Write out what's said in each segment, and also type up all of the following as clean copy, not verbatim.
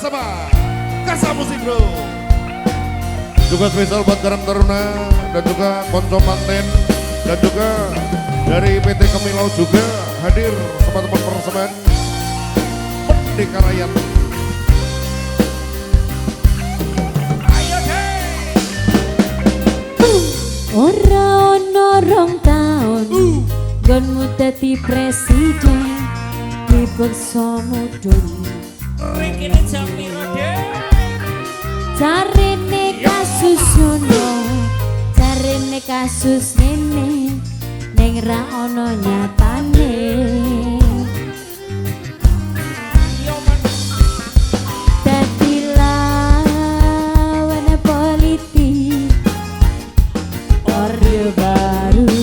bersama Kasa Musik Bro. Juga spesial buat Karang Taruna dan juga Konco Manten dan juga dari PT Kemilau juga hadir teman-teman persembahan Merdeka Rakyat. Ora ono rong taun gonmu dadi presiden dibeksa mudhun Rikine jam piro dek? jarene kasus ono jarene kasus ngene ning ra ono nyatane dadi lawan politik Orde Baru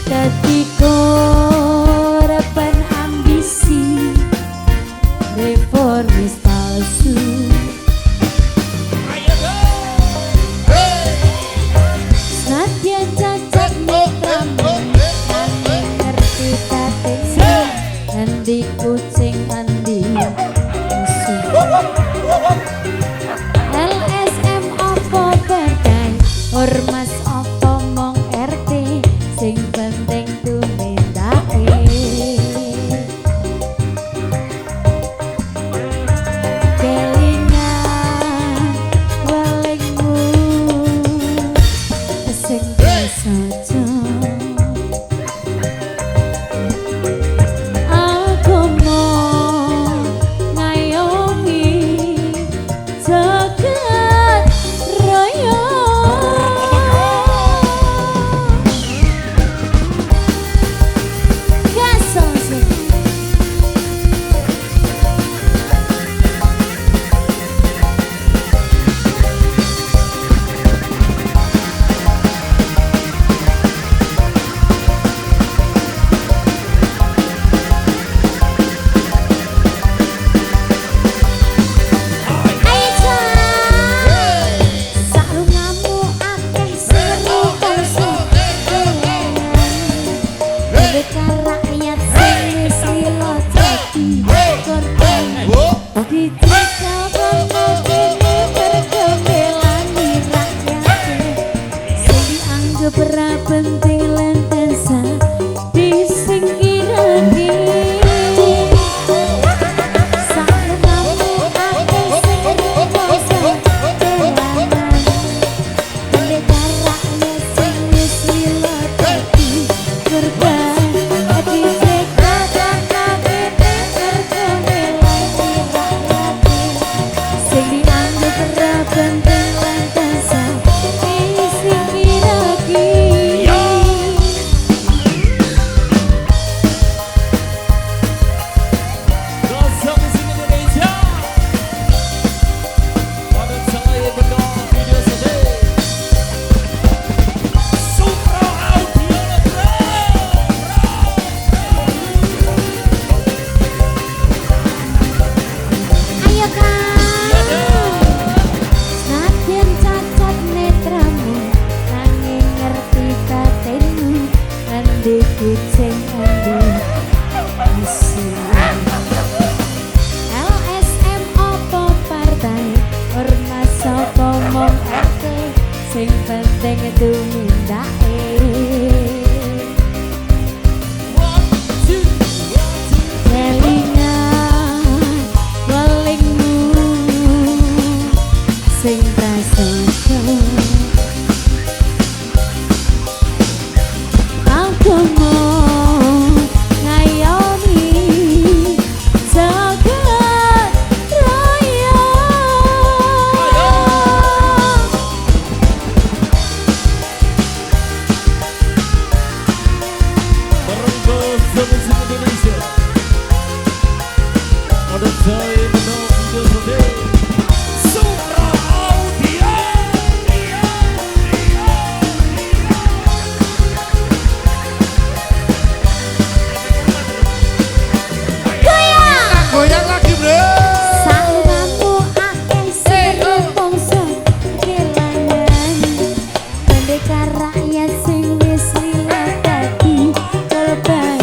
dadi korban ambisi reformis palsu senadyan cacat netramu nanging ngerti katene endi kucing endi musuh LSM opo berdai ormas opo mong RT sing penting tumindake kelingan walingmu sing saja aku mau ngayomi jagat raya gasong sih rakyat sing sila dadi korban dicekel pemene perkembelani rakyat sing dianggap ra penting lan tansah disingkirake saklamu akeh sing reposo dolanan pendekar rakyat sing sila dadi korban kucing endi musuh LSM opo partai ormas opo mong RT sing penting tumindake kelingan walingmu sing prasaja aku mau ngayomi jagat raya Merenggut musik Indonesia. Ada saya menang Indonesia. Supra Audio. Goyang lagi bro. Salwamu akeh sing rumangsa kelangan pendekar rakyat sing wis lila dadi korban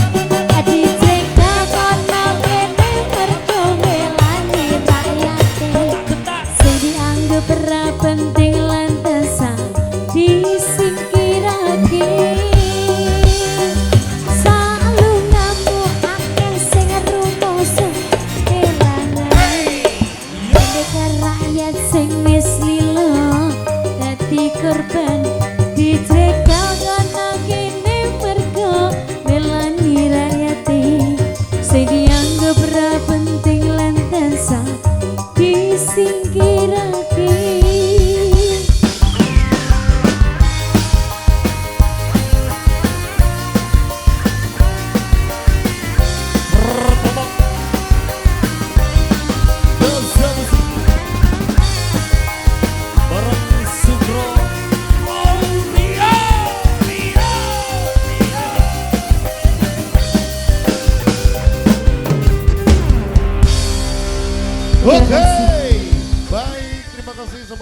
Oke, kasih. baik, terima kasih.